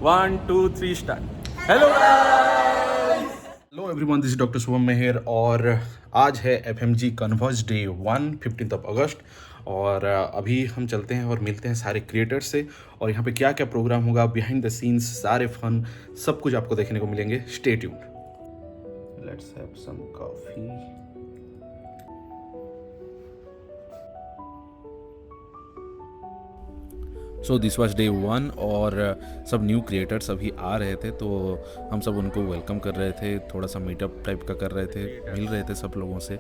1, 2, 3 start. Hello everyone, this is doctor Shubham Mehar और आज है एफएमजी कन्वर्ज डे 1 15 अगस्त। और अभी हम चलते हैं और मिलते हैं सारे क्रिएटर्स से और यहाँ पे क्या क्या प्रोग्राम होगा, बिहाइंड द सीन्स सारे फन सब कुछ आपको देखने को मिलेंगे। Stay tuned. Let's have some coffee. So this was day 1 और सब न्यू क्रिएटर्स अभी आ रहे थे तो हम सब उनको वेलकम कर रहे थे, थोड़ा सा मीटअप टाइप का कर रहे थे, मिल रहे थे सब लोगों से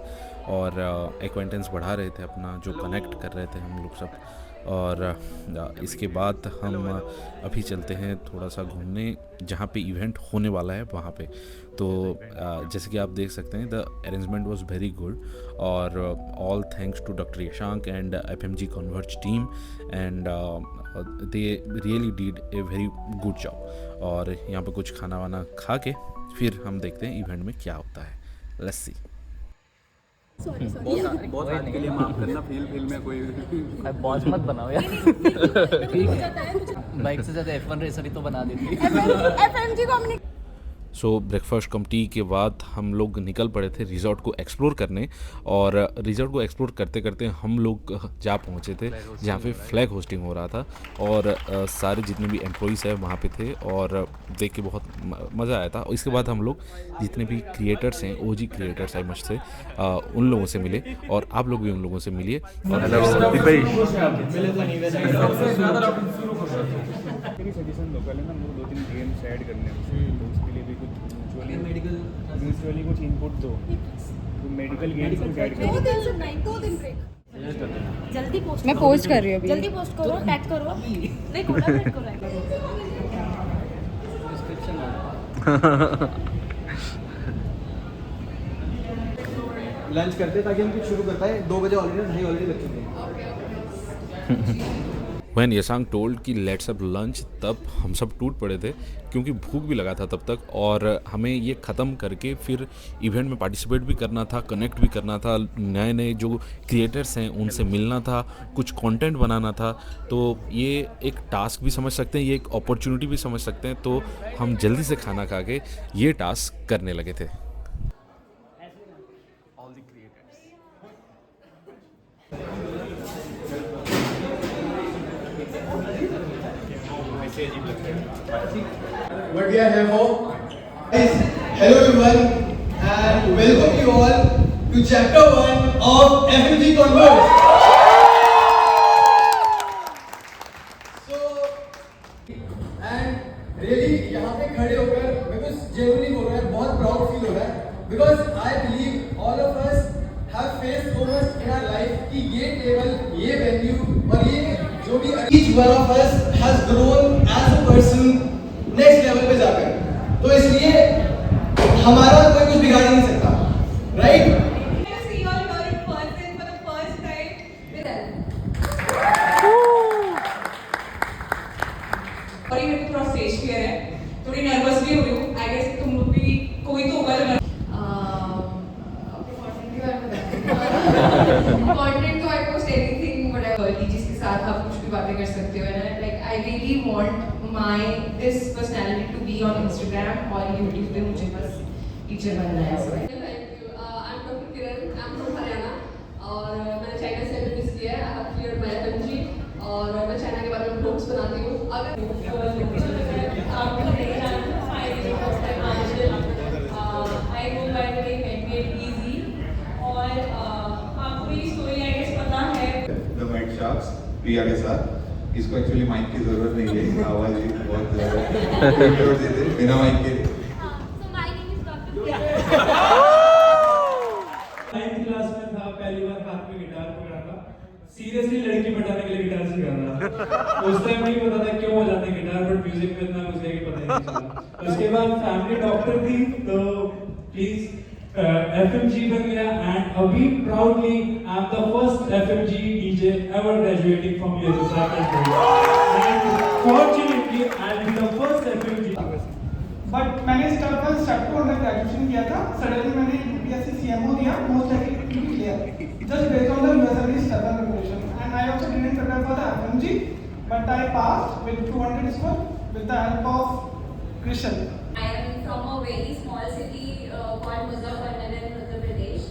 और एक्वेंटेंस बढ़ा रहे थे अपना, जो कनेक्ट कर रहे थे हम लोग सब। और इसके बाद हम अभी चलते हैं थोड़ा सा घूमने जहाँ पे इवेंट होने वाला है वहाँ पे। तो जैसे कि आप देख सकते हैं the arrangement was very good और all thanks to doctor Yashank and FMG converge team and they really did a very good job. और यहाँ पे कुछ खाना वाना खा के फिर हम देखते हैं इवेंट में क्या होता है। Let's see. बहुत आने के लिए माफ करना, फील में कोई बॉस मत बनाओ यार। ठीक है, बाइक से ज़्यादा F1 रेसर ही तो बना देती है। सो ब्रेकफास्ट कम टी के बाद हम लोग निकल पड़े थे रिजॉर्ट को एक्सप्लोर करने और रिजॉर्ट को एक्सप्लोर करते करते हम लोग जा पहुँचे थे जहाँ पे फ्लैग होस्टिंग हो रहा था और सारे जितने भी एम्प्लॉइज़ हैं वहाँ पे थे और देख के बहुत मज़ा आया था। और इसके बाद हम लोग जितने भी क्रिएटर्स हैं, ओजी क्रिएटर्स आई मस्ट से, उन लोगों से मिले और आप लोग भी उन लोगों से मिलिए। और सजेशन दो पहले ना, मुझे 2-3 गेम्स ऐड करने हैं तो उसके लिए भी कुछ म्यूचुअली कुछ इनपुट दो। तो मेडिकल गेम्स कुछ ऐड करो। 2 दिन ब्रेक। जल्दी पोस्ट। मैं पोस्ट कर रही हूँ अभी। जल्दी पोस्ट करो, टैग करो। नहीं कोलैबोरेट करो। लंच करते ताकि हम कुछ शुरू कर पाए। 2 बजे ऑलरेडी लग चुके हैं। व्हेन यशांक टोल्ड कि लेट्स हैव लंच, तब हम सब टूट पड़े थे क्योंकि भूख भी लगा था तब तक और हमें ये ख़त्म करके फिर इवेंट में पार्टिसिपेट भी करना था, कनेक्ट भी करना था, नए नए जो क्रिएटर्स हैं उनसे मिलना था, कुछ कंटेंट बनाना था। तो ये एक टास्क भी समझ सकते हैं, ये एक अपॉर्चुनिटी भी समझ सकते हैं। तो हम जल्दी से खाना खा के ये टास्क करने लगे थे। What we are here for? Guys, hello everyone and welcome you all to chapter 1 of FMG Converse. So, and really यहाँ पे खड़े होकर मेरे को genuinely बोल रहा है, बहुत proud feel हो रहा है because I believe all of us have faced so much in our life कि ये table, ये venue और ये जो भी each one of us has grown as a person next level पे जाकर। तो इसलिए हमारा कोई कुछ बिगाड़ नहीं सकता, राइट? और ये थोड़ा स्टेज फियर है, थोड़ी नर्वस भी हो रही हूँ। आई गेस तुम लोग भी कोई तो होगा जो कंटेंट तो आई पोस्ट एनीथिंग व्हाटएवर, जिसके साथ आप कुछ भी बातें कर सकते हो। Like I really want my this personality to be on Instagram और यूट्यूब पे मुझे बस टीचर बनना है। I am doctor Kiran, I am from Haryana और मैंने चाइना से एमबीबीएस किया है। I have cleared my FMG और मैं चाइना के बारे में ब्लॉग्स बनाती हूँ। अगर I go by the name make easy और आपको मेरी स्टोरी आई गेस पता है। द वाइट शार्क्स प्रिया के साथ। इसको एक्चुअली माइक की जरूरत नहीं है, आवाज ही बहुत देते बिना माइक के। क्लास में था, पहली बार हाथ में गिटार पकड़ा था। सीरियसली लड़की पटाने के लिए गिटार सीखा था। उस टाइम नहीं पता था क्यों बजाते हैं गिटार, बट म्यूजिक में इतना घुस गया कि पता ही नहीं चला। उसके बाद फैमिली डॉक्टर थी तो प्लीज FMG बन गया एंड अभी proudly I am the first FMG DJ ever graduating from USSR and fortunately I am the first FMG। But मैंने स्टक को अंडर ग्रेजुएशन किया था। सडनली मैंने UPSC CMO दिया, most likely clear just based on the USSR stubble preparation and I also didn't prepare for the FMG but I passed with 200 score with the help of Krishan. I am from a very small city called Muzaffarnagar in Uttar Pradesh,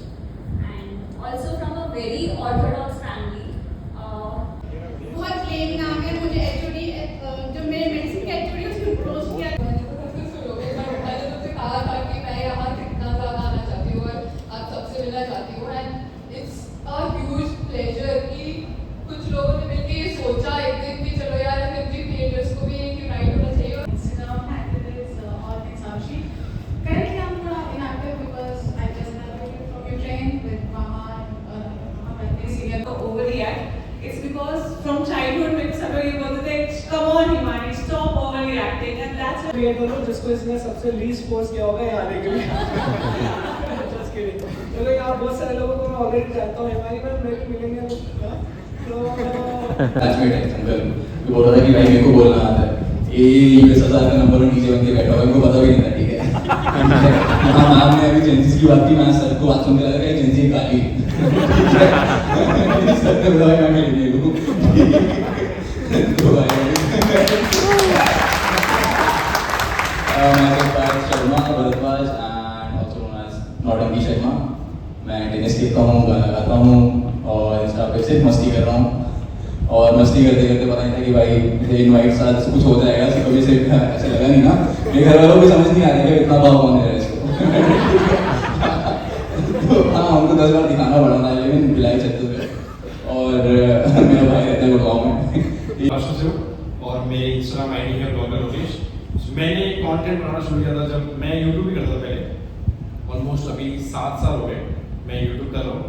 and also from a very orthodox family. बहुत late नाम है मुझे HOD जो मेरे medicine के HOD उसने close किया मैंने तो सबसे सुनोगे पर मैंने तुमसे कहा था कि मैं यहाँ कितना ज़्यादा आना चाहती हूँ और आप सबसे मिलना चाहती हूँ and it's a huge pleasure कि कुछ लोगों ने मिलकर ये सोचा एक दिन कि चलो यार FMG क्रिएटर्स को भी एक यूनाइट होना चाहिए और Instagram handle is all@Sakshi. Currently I'm inactive because I just graduated from Ukraine with Mama senior को overreact. It's because from childhood मेरे सब लोग ये बोलते थे come on Himani stop overreacting and that's why create करो जिसको इसने सबसे लीस्ट फोर्स किया होगा यहाँ आने के लिए Just kidding. चलो यहाँ बहुत सारे लोगों को मैं ऑलरेडी जानता हूँ हिमानी मैम मेरे को मिलेंगे तो बैचमेट है अंकल वो बोल रहा था कि भाई मेरे को बोलना आता है ये US1000 का नंबर नीचे बन के बैठा हुआ इनको पता भी नहीं था ठीक है हाँ मैम ने अभी जेंसिस की बात की मैं सर को बात सुन के लगा कि जेंसी काली सर ने बोला मैं ले लिया तो भाई मैं Sharma Bhardwaj and also known as Nautanki Sharma मैं टेनिस खेलता हूँ गाना गाता हूँ और इंस्टा पे सिर्फ मस्ती कर रहा हूँ और मस्ती करते करते पता नहीं था कि भाई मेरे इनवाइट साथ कुछ हो जाएगा तो कभी से ऐसे लगा नहीं ना मेरे घर वालों को समझ नहीं आ रहा कि इतना भाव कौन है इसको तो हाँ हमको 10 बार दिखाना पड़ा था लेकिन भिलाई छत्तीसगढ़ और मेरा भाई रहता है गुड़गांव में और मेरी इंस्टाग्राम आईडी है ब्लॉगर लोकेश मैंने कंटेंट बनाना शुरू किया था जब मैं यूट्यूब भी करता था पहले ऑलमोस्ट अभी 7 साल हो गए मैं यूट्यूब कर रहा हूँ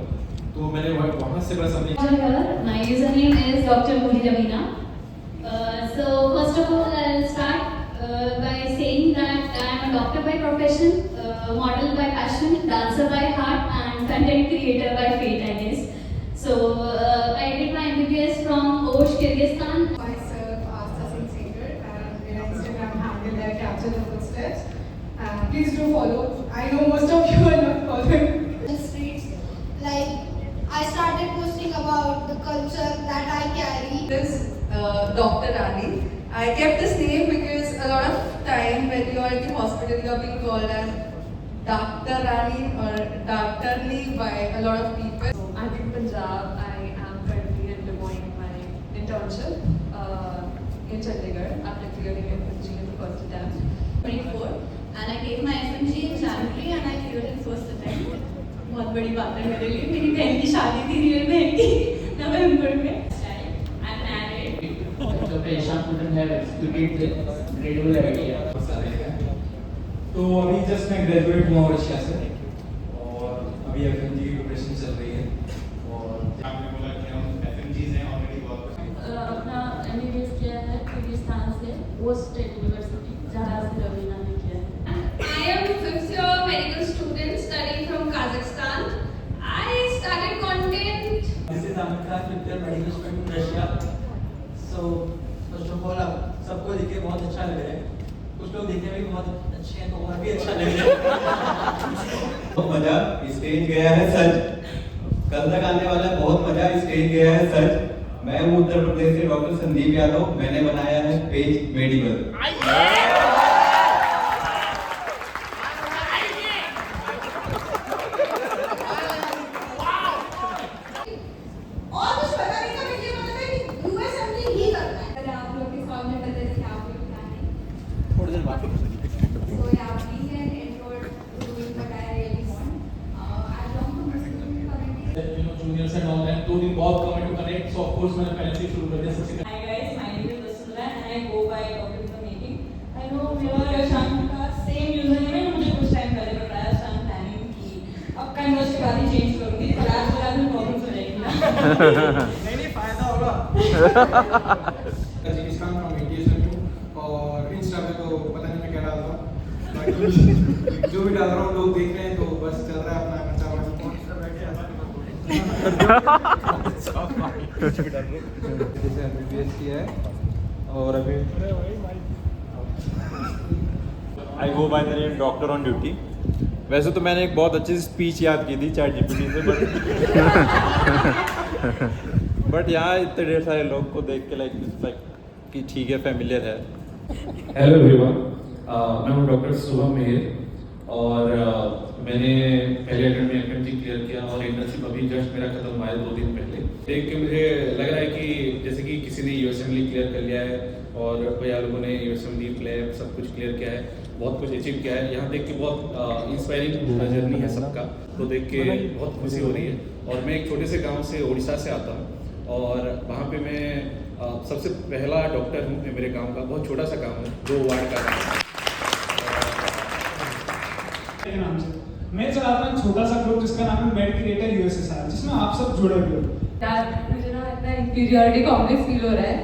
तो मैंने वहाँ से बस अपनी My username is Dr. Mudi Ravina. So first of all, I'll start by saying that I am a doctor by profession, model by passion, dancer by heart, and content creator by fate, I guess. So I did my MBBS from Osh, Kyrgyzstan. myself Asta Singh Singer and my Instagram handle I capture the footsteps. Please do follow. I know most of you are not following. The streets, like I started posting about the culture that I carry. This Dr. Rani. I kept this name because a lot of time when you are in the hospital you are being called as Dr. Rani or Dr. Lee by a lot of people. I'm in Punjab. I am currently undergoing my internship in Chandigarh after clearing FMG in the first attempt. 24 and I gave my FMG in January and I cleared in first attempt. बहुत बड़ी बात है मेरे लिए मेरी बहन की शादी थी रियल बहन की नवंबर में I'm married. जो पेशा couldn't have executed the incredible idea. तो अभी जस्ट मैं ग्रेजुएट हुआ रशिया से और अभी FMG की प्रिपरेशन चल रही है और आपने बोला कि हम FMGs हैं ऑलरेडी वर्क अपना MBBS किया है किर्गिस्तान से ओस्ट स्टेट यूनिवर्सिटी जहाँ से रवीना ने किया है I am 5th year medical student studying from Kazakhstan. I started content. This is Amit Khan, 5th year medical student in Russia. So first of all आप सबको देख के बहुत अच्छा लग रहा है कुछ लोग देखने में भी बहुत अच्छे हैं तो और भी अच्छा लग रहा है बहुत मजा स्टेज गया है सच कल तक आने वाला है बहुत मजा स्टेज गया है सच मैं हूँ उत्तर प्रदेश से डॉक्टर संदीप यादव मैंने बनाया है पेज मेडिकल और कुछ पता नहीं था मुझे पता था कि USMD ही करना है अगर आप लोग के सामने पता है कि आप लोग क्या हैं थोड़ी देर बाद So yeah, being an introvert doing what I really want. I belong to Muslim community. Juniors and all that 2 दिन बहुत कम to connect so of course मैंने पहले से शुरू कर दिया सबसे Hi guys, my name is Vasudha and I go by Dr. in the Making. I know मेरा शाम का सेम यूजर है मुझे कुछ टाइम पहले बताया शाम प्लानिंग की अब कन्वर्स के बाद ही चेंज करूंगी पर आज के बाद में प्रॉब्लम हो जाएगी ना नहीं फायदा होगा कजाकिस्तान फ्रॉम इंडिया से हूं और इंस्टा पे तो पता नहीं मैं क्या डाल रहा हूं बाकी जो भी डाल रहा हूं लोग देख रहे हैं तो बस चल रहा है अपना खर्चा वर्चा कौन सा बैठे जैसे MBBS किया है और अभी I go by the name doctor on duty वैसे तो मैंने एक बहुत अच्छी स्पीच याद की थी ChatGPT से बट यहाँ इतने ढेर सारे लोग को देख के लाइक कि ठीक है फैमिलियर है हेलो एवरीवन मैं हूँ डॉक्टर शुभम मेहर और मैंने पहले अटेम्प्ट में FMG क्लियर किया और इंटर्नशिप अभी जस्ट मेरा खत्म हुआ है 2 दिन पहले। देख के मुझे लग रहा है कि जैसे कि किसी ने यूएसएमएल क्लियर कर लिया है और भैया लोगों ने यूएसएमएल प्लेब सब कुछ क्लियर किया है, बहुत कुछ अचीव किया है। यहाँ देख के बहुत इंस्पायरिंग जर्नी है सबका, तो देख के बहुत खुशी हो रही है। और मैं एक छोटे से गाँव से उड़ीसा से आता हूँ और वहाँ पर मैं सबसे पहला डॉक्टर हूँ मेरे गाँव का। बहुत छोटा सा गाँव है, 2 वार्ड का गाँव। नाम से मैं चलाता हूँ छोटा सा ग्रुप जिसका नाम है मेड क्रिएटर USSR, जिसमें आप सब जुड़े हुए हो। मुझे ना इतना इंफीरियरिटी कॉम्प्लेक्स फील हो रहा है।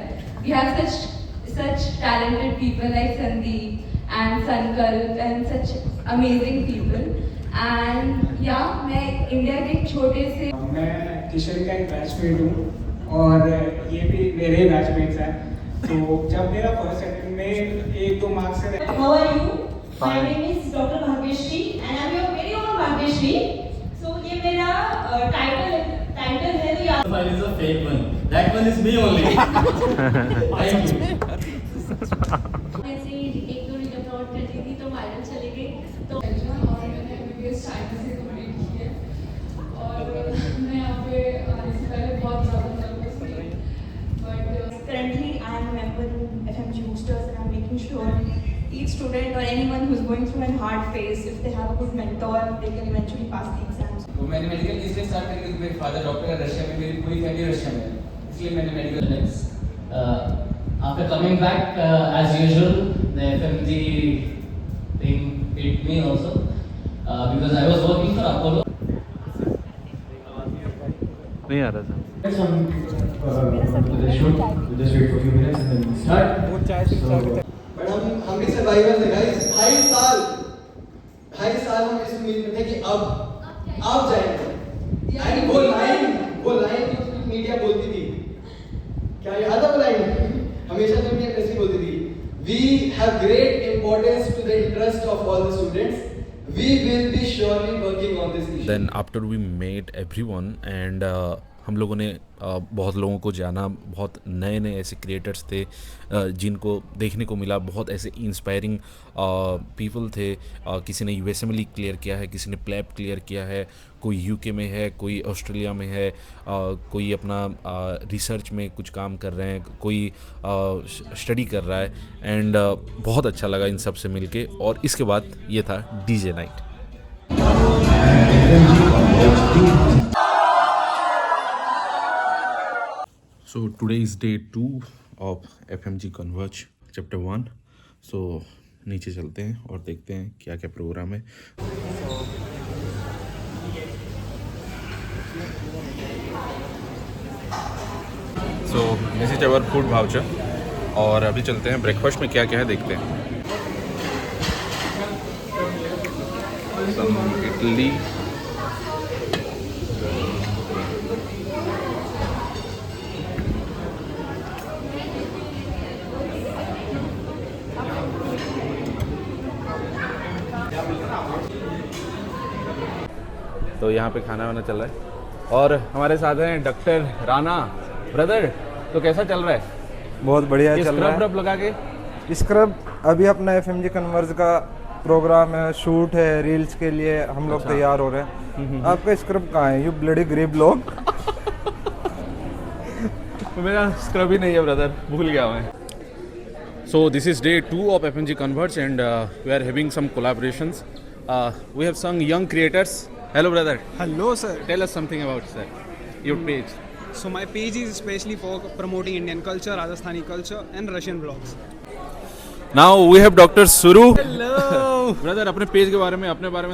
We have such talented people like Sandeep and Sankalp and such amazing people. And yeah, मैं इंडिया के एक छोटे से मैं किशोर का एक बैचमेट हूँ और ये भी मेरे बैचमेट्स हैं। तो जब मेरा फर्स्ट अटेम्प्ट में 1-2 मार्क्स से How are you? My name is Dr. Bhagyashree and I am your very own Bhagyashree. So ये मेरा title है तो याद। File is a fake one. That one is me only. ऐसे ही 1-2 रीड अपलोड कर दी थी तो वायरल चले गए। तो और मैंने MBBS चाइना से कंप्लीट की है और मैं यहाँ पे आने से पहले बहुत ज़्यादा नर्वस थी, but currently I am a member in FMG Boosters and I am making sure each student or anyone who is going through a hard phase, if they have a good mentor, they can eventually pass the exams. तो मैंने medical इसलिए start करी क्योंकि मेरे father doctor है Russia में, मेरी पूरी फैमिली रशिया में है, इसलिए मैंने medical next. After coming back, as usual, the FMG thing hit me also because I was working for Apollo. नहीं आ रहा था। हम भी सर्वाइवर्स हैं गाइस। 2.5 साल हम इस उम्मीद में थे कि अब जाएंगे। एंड वो लाइन जो मीडिया बोलती थी, क्या याद है वो लाइन? हमेशा जो मीडिया कैसी बोलती थी, we have great importance to the interest of all the students. We will be surely working on this issue. Then after we met everyone and हम लोगों ने बहुत लोगों को जाना, बहुत नए नए ऐसे क्रिएटर्स थे जिनको देखने को मिला, बहुत ऐसे इंस्पायरिंग पीपल थे। किसी ने USMLE क्लियर किया है, किसी ने प्लेब क्लियर किया है, कोई UK में है, कोई ऑस्ट्रेलिया में है, कोई अपना रिसर्च में कुछ काम कर रहे हैं, कोई स्टडी कर रहा है। एंड बहुत अच्छा लगा इन सब से मिलके। और इसके बाद ये था DJ night. So today is day 2 of FMG Converge chapter 1. So नीचे चलते हैं और देखते हैं क्या क्या प्रोग्राम है। So this is our food voucher और अभी चलते हैं ब्रेकफास्ट में क्या क्या है देखते हैं। Some इडली, तो यहाँ पे खाना वाना चल रहा है और हमारे साथ हैं डॉक्टर राणा। ब्रदर, तो कैसा चल रहा है? बहुत बढ़िया चल रहा है। स्क्रब लगा के स्क्रब अभी अपना FMG कन्वर्ज का प्रोग्राम है, शूट है, रील्स के लिए हम लोग तैयार हो रहे हैं। आपका स्क्रब कहाँ है? यू ब्लडी गरीब लोग। मेरा स्क्रब ही नहीं है ब्रदर, भूल गया मैं। So this is day 2 of FMG Converge and we are having some collaborations. We have some young creators. Hello brother. Hello sir. Tell us something about sir, your page. So my page is especially for promoting Indian culture, Rajasthani culture and Russian vlogs. Now we have Dr. Suru. Hello. Brother, अपने page के बारे में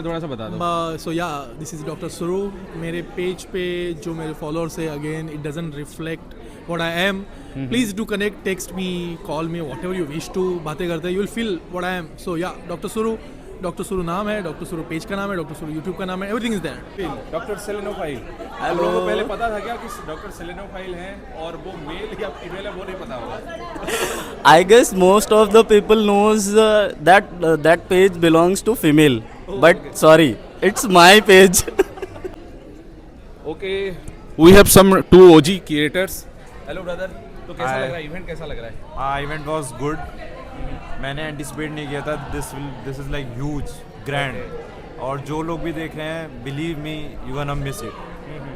थोड़ा सा बता दो। So yeah, this is Dr. Suru. मेरे page पे जो मेरे फॉलोअर्स है, again it doesn't reflect what I am. Please do connect, text me, call me, whatever you wish to. बातें करते हैं, you will feel what I am. So yeah, Dr. Suru. Doctor सुरू नाम है, डॉक्टर सुरू page का नाम है, डॉक्टर सुरू यूट्यूब का नाम है, एवरीथिंग इज देयर। डॉक्टर सेलेनोफाइल, आप लोगों को पहले पता था क्या कि डॉक्टर सेलेनोफाइल है और वो मेल या फीमेल है, वो नहीं पता होगा। I guess most of the people knows that page belongs to female, but sorry, it's my page. Okay, we have some 2 OG creators. Hello brother, तो कैसा लग रहा है इवेंट? कैसा लग रहा है? Event was good. मैंने एंटिसिपेट नहीं किया था this is like huge grand, और जो लोग भी देख रहे हैं believe me you can miss it,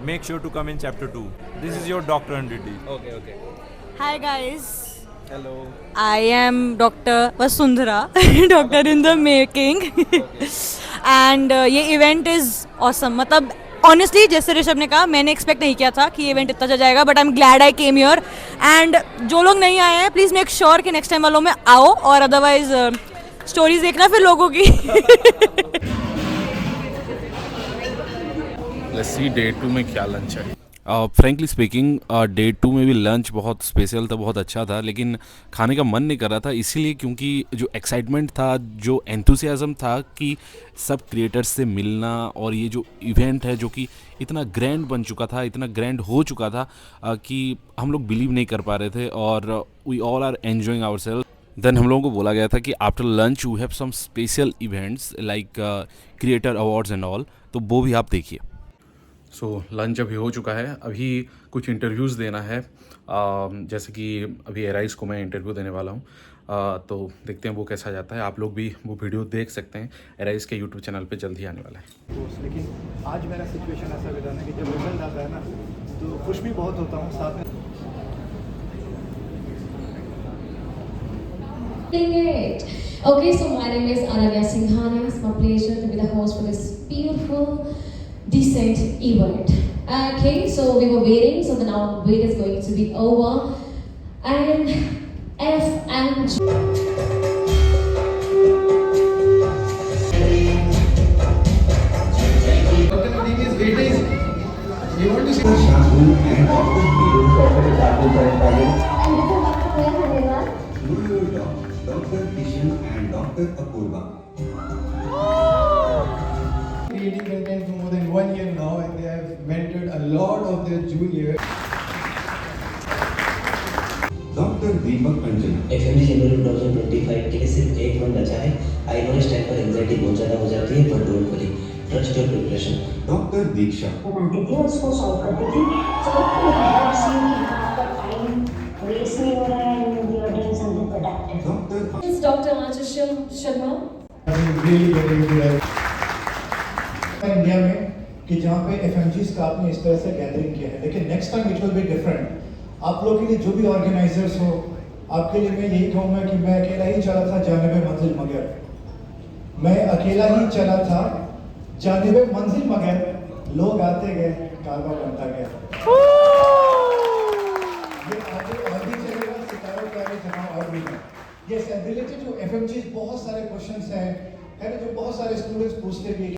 make sure to come in chapter 2, this is your doctor on duty. Okay. Hi guys, hello, I am Dr. Vasundhara, doctor in the making. And ये event is awesome. मतलब honestly जैसे ऋषभ ने कहा, मैंने expect नहीं किया था कि ये इवेंट इतना अच्छा जाएगा, but I am glad I came here. And जो लोग नहीं आए हैं प्लीज़ मेक श्योर कि नेक्स्ट टाइम वालों में आओ, और अदरवाइज स्टोरीज देखना फिर लोगों की. लेट्स सी डे 2 में क्या लंच है. फ्रेंकली स्पीकिंग डे 2 में भी लंच बहुत स्पेशल था, बहुत अच्छा था, लेकिन खाने का मन नहीं कर रहा था, इसीलिए क्योंकि जो एक्साइटमेंट था, जो एंथुसियाज़म था कि सब क्रिएटर्स से मिलना, और ये जो इवेंट है जो कि इतना ग्रैंड बन चुका था, इतना ग्रैंड हो चुका था कि हम लोग बिलीव नहीं कर पा रहे थे, और we all are enjoying our self. Then हम लोगों को बोला गया था कि after lunch you have some special events like creator awards and all, तो वो भी आप देखिए. सो लंच अभी हो चुका है, अभी कुछ इंटरव्यूज़ देना है, जैसे कि अभी एराइज को मैं इंटरव्यू देने वाला हूँ, तो देखते हैं वो कैसा जाता है. आप लोग भी वो वीडियो देख सकते हैं, एराइज के यूट्यूब चैनल पे जल्द ही आने वाला है. लेकिन आज मेरा सिचुएशन ऐसा बता है कि जब रिजल्ट आता है ना तो खुश भी बहुत होता हूँ, साथ में Okay, so my name is Ananya Singhania. It's my pleasure to be the host for this beautiful, decent event. Okay, so we were waiting, so the now wait is going to be over. And FMG. Dr. Nadeem is waiting. You want to see shampoo and Dr. Hero Dr. Shampoo Dr. Kishan and Dr. Apurva. Creating content for more than 1 year now, and they have mentored a lot of their juniors. Doctor Deepak Anjana. FMG जनवरी 2025 के लिए सिर्फ 1 month बचा है. I know इस time पर anxiety बहुत ज़्यादा हो जाती है, but don't worry, trust your preparation. Doctor Deeksha. बनाती थी और उसको सॉल्व करती थी. So I see कि आपका टाइम वेस्ट नहीं हो रहा है, and you are doing something productive. It's Dr. Ajishya Sharma. India में कि जहाँ पे FMGs का आपने इस तरह से गैदरिंग किया है, लेकिन next time it will be different. आप लोगों के लिए जो भी ऑर्गेनाइजर्स हो, आपके लिए मैं यही कहूँगा कि मैं अकेला ही चला था जानिबे मंजिल मगर. मैं अकेला ही चला था जानिबे मंजिल मगर, लोग आते गए, काबा बनता गया. ये आगे और भी चलेगा, सितारों के आगे जहाँ और भी है. Yes, and related to FMGs बहुत सारे क्वेश्चंस हैं, है ना, जो बहुत सारे स्टूडेंट्स पूछते भी.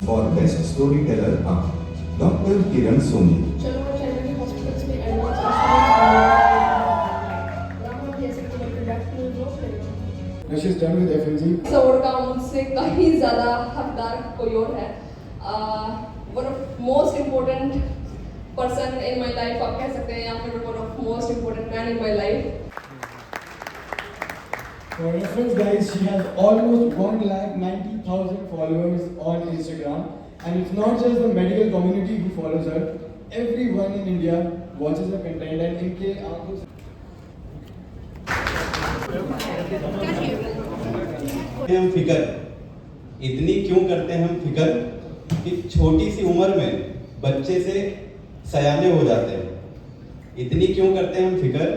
For best storyteller are Dr. Kiran Soni. चलो मैं चैरिटी हॉस्पिटल्स में advance She's done with FMG. Episode का मुझसे कहीं ज़्यादा हकदार कोई और है. One of most important person in my life आप कह सकते हैं, या फिर one of most important man in my life. For reference, guys, she has almost 190,000 followers on Instagram, and it's not just the medical community who follows her. Everyone in India watches her content, and इनके आंखों से हम फिकर इतनी क्यों करते हैं हम फिकर कि छोटी सी उम्र में बच्चे से सयाने हो जाते हैं. इतनी क्यों करते हैं हम फिकर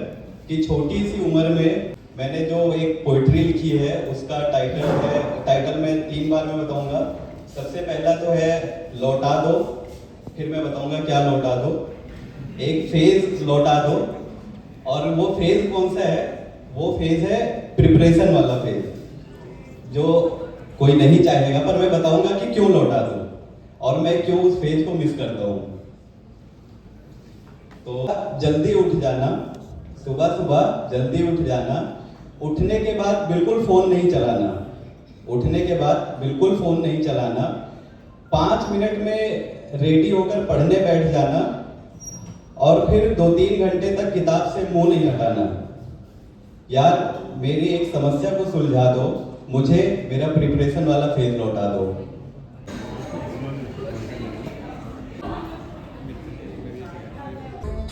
कि छोटी सी उम्र में मैंने जो एक पोइट्री लिखी है उसका टाइटल मैं 3 बार में बताऊंगा. सबसे पहला तो है लौटा दो, फिर मैं बताऊंगा क्या लौटा दो. एक फेज लौटा दो, और वो फेज कौन सा है? वो फेज है प्रिपरेशन वाला फेज, जो कोई नहीं चाहेगा, पर मैं बताऊंगा कि क्यों लौटा दूं और मैं क्यों उस फेज को मिस करता हूं. तो जल्दी उठ जाना, सुबह सुबह जल्दी उठ जाना. उठने के बाद बिल्कुल फोन नहीं चलाना. उठने के बाद बिल्कुल फोन नहीं चलाना. 5 मिनट में रेडी होकर पढ़ने बैठ जाना, और फिर 2-3 घंटे तक किताब से मुंह नहीं हटाना. यार मेरी एक समस्या को सुलझा दो, मुझे मेरा प्रिपरेशन वाला फेज लौटा दो.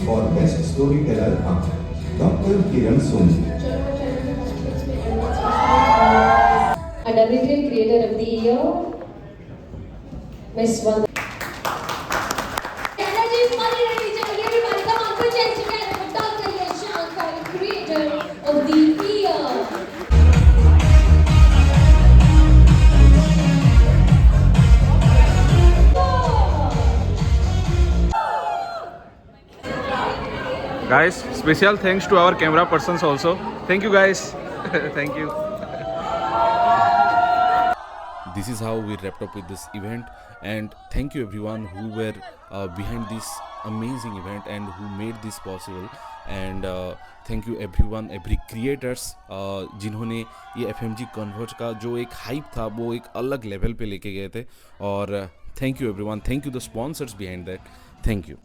for Best Storyteller Dr. Kiran Soni. Underrated Creator of the Year, Miss Wanda. Energy is money ready, everybody come on, put your hands together for Dr. Yashankar, Creator of the Year. Guys, special thanks to our camera persons also. Thank you guys. Thank you. This is how we wrapped up with this event, and thank you everyone who were behind this amazing event and who made this possible. And thank you everyone, every creators जिन्होंने ये FMG Converge का जो एक hype था वो एक अलग level पे लेके गए थे. और thank you everyone, thank you the sponsors behind that. Thank you.